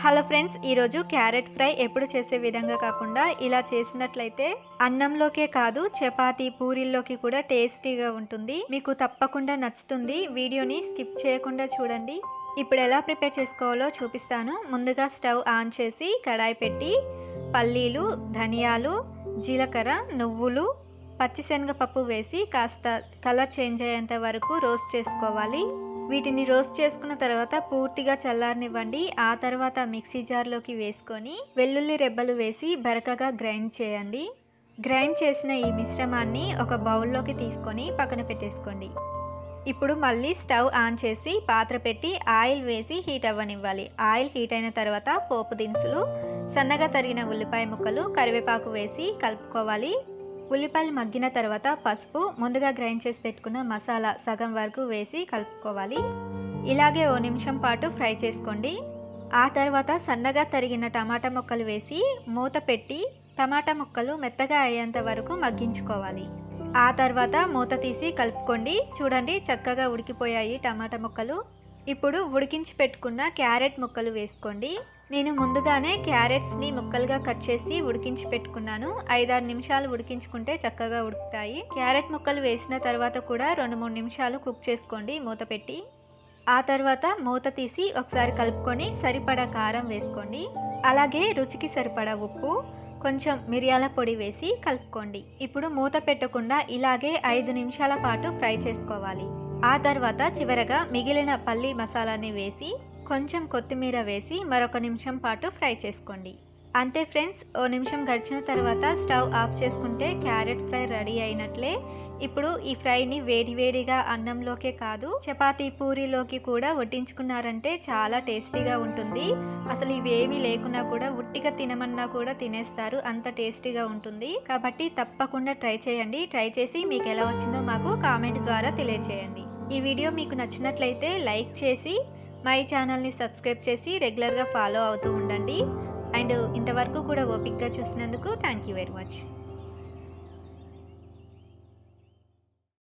Hello friends, ఈరోజు carrot fry ఎప్పుడు చేసే విధంగా కాకుండా ఇలా చేసినట్లయితే అన్నంలోకే కాదు చపాతీ పూరీల్లోకి కూడా టేస్టీగా ఉంటుంది. మీకు తప్పకుండా నచ్చుతుంది. వీడియోని స్కిప్ చేయకుండా చూడండి. ఇప్పుడు ఎలా ప్రిపేర్ చేసుకోవాలో చూపిస్తాను. ముందుగా స్టవ్ ఆన్ చేసి కడాయి పెట్టి పల్లీలు, ధనియాలు, జీలకర్ర, నువ్వులు, పచ్చిశనగపప్పు వేసి కాస్త కలర్ చేంజ్ అయ్యేంత వరకు రోస్ట్ చేసుకోవాలి. వీటిని రోస్ట్ చేసుకున్న తర్వాత పూర్తిగా చల్లారనివ్వండి. ఆ తర్వాత మిక్సీ జార్లోకి వేసుకొని వెల్లుల్లి రెబ్బలు వేసి బరకగా గ్రైండ్ చేయండి. గ్రైండ్ చేసిన ఈ మిశ్రమాన్ని ఒక బౌల్లోకి తీసుకొని పక్కన పెట్టేసుకోండి. ఇప్పుడు మళ్ళీ స్టవ్ ఆన్ చేసి పాత్ర పెట్టి ఆయిల్ వేసి హీట్ అవ్వనివ్వాలి. ఆయిల్ హీట్ అయిన తర్వాత పోపు దినుసులు, సన్నగా తరిగిన ఉల్లిపాయ ముక్కలు, కరివేపాకు వేసి కలుపుకోవాలి. ఉల్లిపాయలు మగ్గిన తర్వాత పసుపు, ముందుగా గ్రైండ్ చేసి పెట్టుకున్న మసాలా సగం వరకు వేసి కలుపుకోవాలి. ఇలాగే ఓ నిమిషం పాటు ఫ్రై చేసుకోండి. ఆ తర్వాత సన్నగా తరిగిన టమాటా ముక్కలు వేసి మూత పెట్టి టమాటా ముక్కలు మెత్తగా అయ్యేంత వరకు మగ్గించుకోవాలి. ఆ తర్వాత మూత తీసి కలుపుకోండి. చూడండి, చక్కగా ఉడికిపోయాయి టమాటా ముక్కలు. ఇప్పుడు ఉడికించి పెట్టుకున్న క్యారెట్ ముక్కలు వేసుకోండి. నేను ముందుగానే క్యారెట్స్ని ముక్కలుగా కట్ చేసి ఉడికించి పెట్టుకున్నాను. 5-6 నిమిషాలు ఉడికించుకుంటే చక్కగా ఉడుకుతాయి. క్యారెట్ ముక్కలు వేసిన తర్వాత కూడా 2-3 నిమిషాలు కుక్ చేసుకోండి మూత పెట్టి. ఆ తర్వాత మూత తీసి ఒకసారి కలుపుకొని సరిపడా కారం వేసుకోండి. అలాగే రుచికి సరిపడా ఉప్పు, కొంచెం మిరియాల పొడి వేసి కలుపుకోండి. ఇప్పుడు మూత పెట్టకుండా ఇలాగే 5 నిమిషాల పాటు ఫ్రై చేసుకోవాలి. ఆ తర్వాత చివరగా మిగిలిన పల్లీ మసాలాని వేసి కొంచెం కొత్తిమీర వేసి మరొక నిమిషం పాటు ఫ్రై చేసుకోండి. అంతే ఫ్రెండ్స్, ఓ నిమిషం గడిచిన తర్వాత స్టవ్ ఆఫ్ చేసుకుంటే క్యారెట్ ఫ్రై రెడీ అయినట్లే. ఇప్పుడు ఈ ఫ్రైని వేడివేడిగా అన్నంలోకే కాదు చపాతీ పూరీలోకి కూడా వడ్డించుకున్నారంటే చాలా టేస్టీగా ఉంటుంది. అసలు ఇవేమీ లేకున్నా కూడా ఉట్టిగా తినమన్నా కూడా తినేస్తారు, అంత టేస్టీగా ఉంటుంది. కాబట్టి తప్పకుండా ట్రై చేయండి. ట్రై చేసి మీకు ఎలా వచ్చిందో మాకు కామెంట్ ద్వారా తెలియజేయండి. ఈ వీడియో మీకు నచ్చినట్లయితే లైక్ చేసి మై ఛానల్ని సబ్స్క్రైబ్ చేసి రెగ్యులర్గా ఫాలో అవుతూ ఉండండి. అండ్ ఇంతవరకు కూడా ఓపికగా చూసినందుకు థ్యాంక్ యూ వెరీ మచ్.